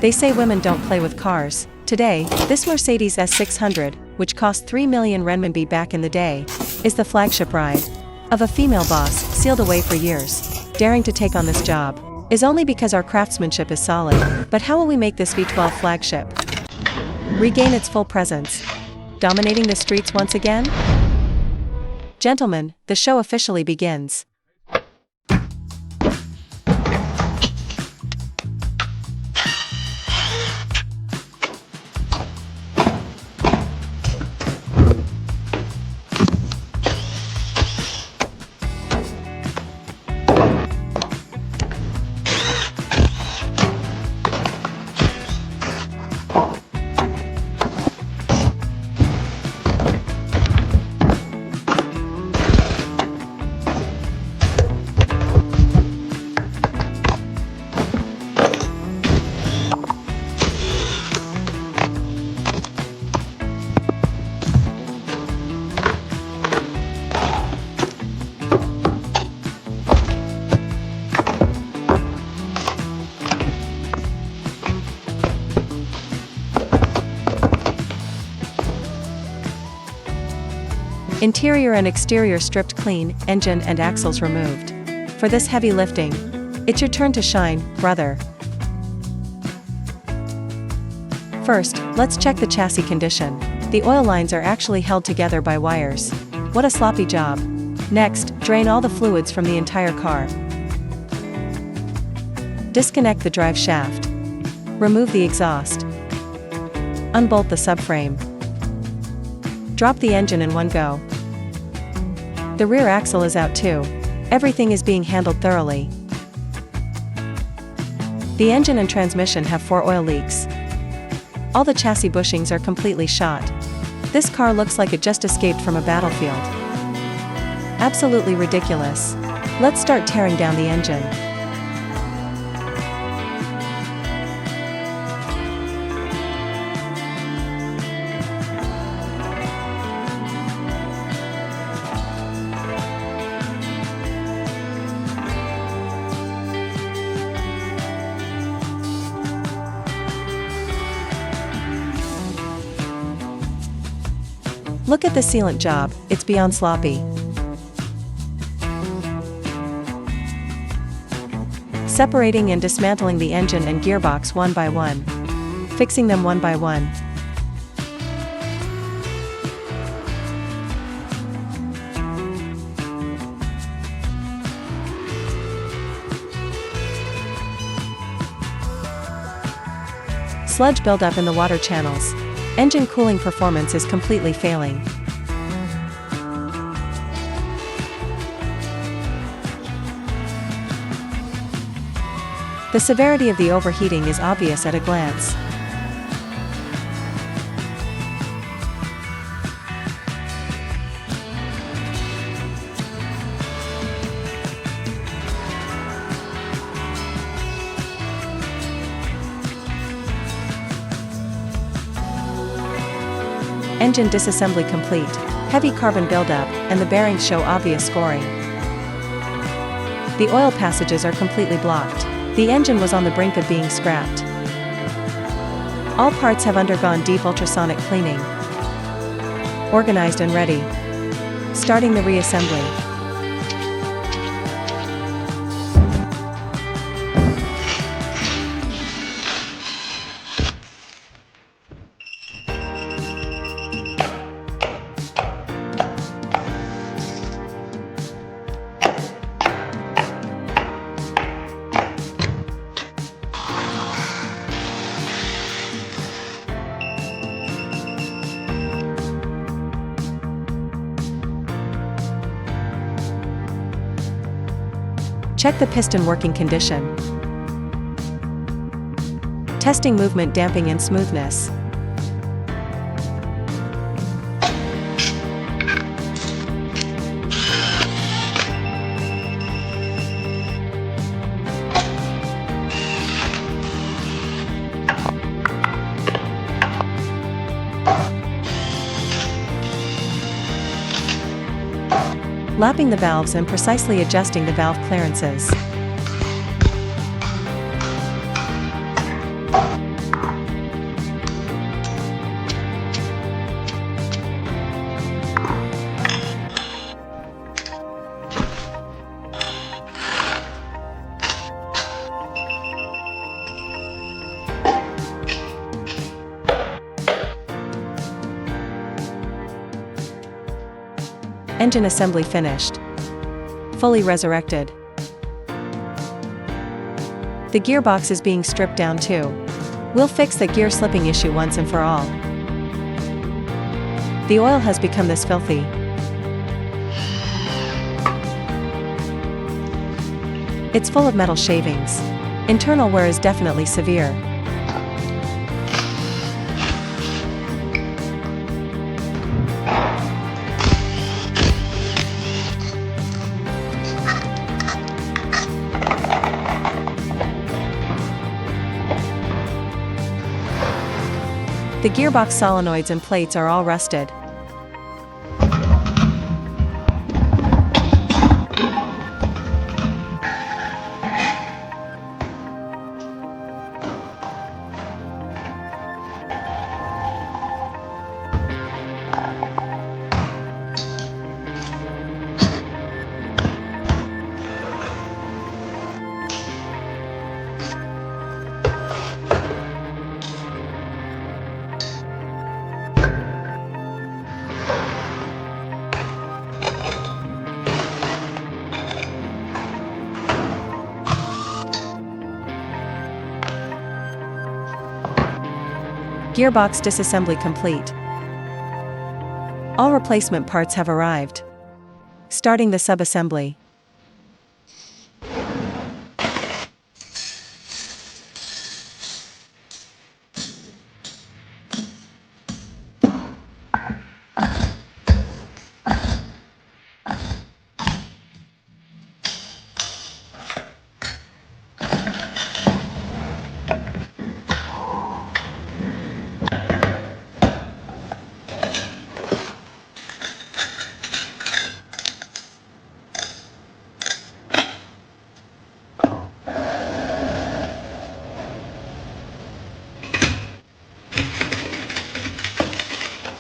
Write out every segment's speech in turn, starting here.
They say women don't play with cars. Today, this Mercedes S600, which cost 3 million renminbi back in the day, is the flagship ride of a female boss sealed away for years. Daring to take on this job is only because our craftsmanship is solid. But how will we make this V12 flagship regain its full presence, dominating the streets once again? Gentlemen, the show officially begins. Interior and exterior stripped clean, engine and axles removed. For this heavy lifting, it's your turn to shine, brother. First, let's check the chassis condition. The oil lines are actually held together by wires. What a sloppy job. Next, drain all the fluids from the entire car. Disconnect the drive shaft. Remove the exhaust. Unbolt the subframe. Drop the engine in one go. The rear axle is out too. Everything is being handled thoroughly. The engine and transmission have 4 oil leaks. All the chassis bushings are completely shot. This car looks like it just escaped from a battlefield. Absolutely ridiculous. Let's start tearing down the engine. Look at the sealant job, it's beyond sloppy. Separating and dismantling the engine and gearbox one by one. Fixing them one by one. Sludge buildup in the water channels. Engine cooling performance is completely failing. The severity of the overheating is obvious at a glance. Engine disassembly complete, heavy carbon buildup, and the bearings show obvious scoring. The oil passages are completely blocked. The engine was on the brink of being scrapped. All parts have undergone deep ultrasonic cleaning. Organized and ready. Starting the reassembly. Check the piston working condition. Testing movement damping and smoothness. Lapping the valves and precisely adjusting the valve clearances. Engine assembly finished. Fully resurrected. The gearbox is being stripped down too. We'll fix the gear slipping issue once and for all. The oil has become this filthy. It's full of metal shavings. Internal wear is definitely severe. The gearbox solenoids and plates are all rusted. Gearbox disassembly complete. All replacement parts have arrived. Starting the subassembly.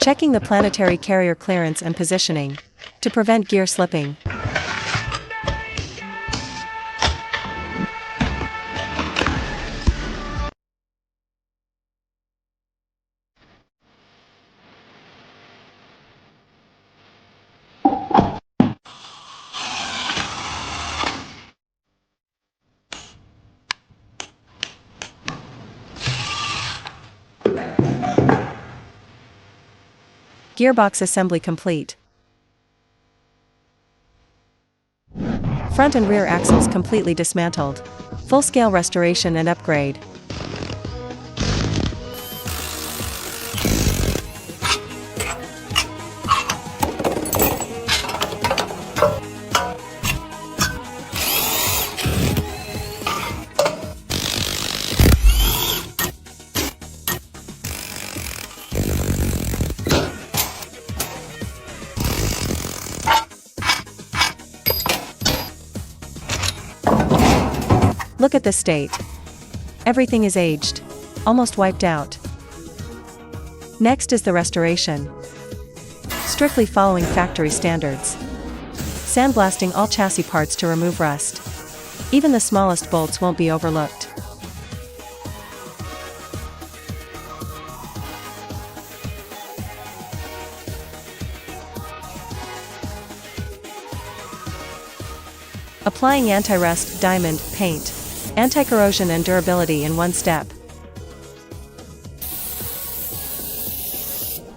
Checking the planetary carrier clearance and positioning to prevent gear slipping. Gearbox assembly complete. Front and rear axles completely dismantled. Full-scale restoration and upgrade. Look at the state. Everything is aged, almost wiped out. Next is the restoration. Strictly following factory standards. Sandblasting all chassis parts to remove rust. Even the smallest bolts won't be overlooked. Applying anti-rust diamond paint. Anti-corrosion and durability in one step.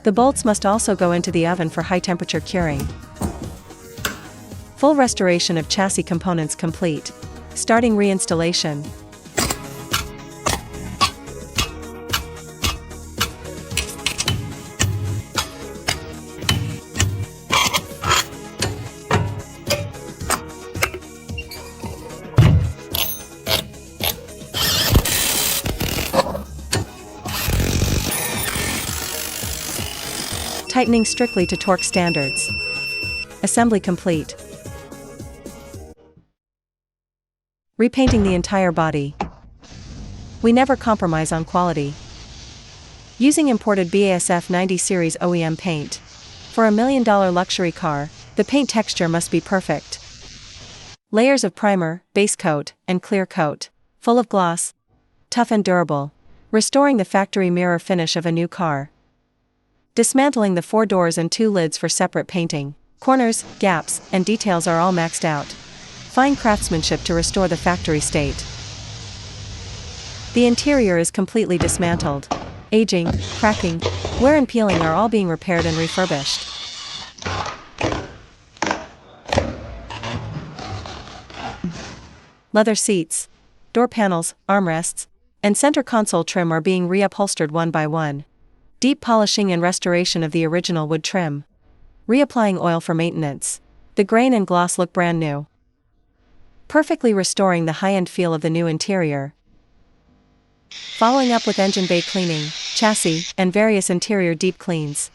The bolts must also go into the oven for high-temperature curing. Full restoration of chassis components complete. Starting reinstallation. Tightening strictly to torque standards. Assembly complete. Repainting the entire body. We never compromise on quality. Using imported BASF 90 series OEM paint. For $1 million luxury car, the paint texture must be perfect. Layers of primer, base coat, and clear coat. Full of gloss. Tough and durable. Restoring the factory mirror finish of a new car. Dismantling the 4 doors and 2 lids for separate painting. Corners, gaps, and details are all maxed out. Fine craftsmanship to restore the factory state. The interior is completely dismantled. Aging, cracking, wear and peeling are all being repaired and refurbished. Leather seats, door panels, armrests, and center console trim are being reupholstered one by one. Deep polishing and restoration of the original wood trim. Reapplying oil for maintenance. The grain and gloss look brand new. Perfectly restoring the high-end feel of the new interior. Following up with engine bay cleaning, chassis, and various interior deep cleans.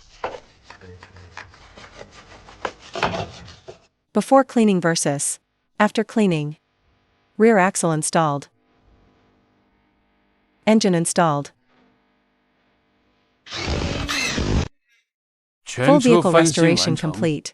Before cleaning versus after cleaning. Rear axle installed. Engine installed. Full vehicle restoration complete.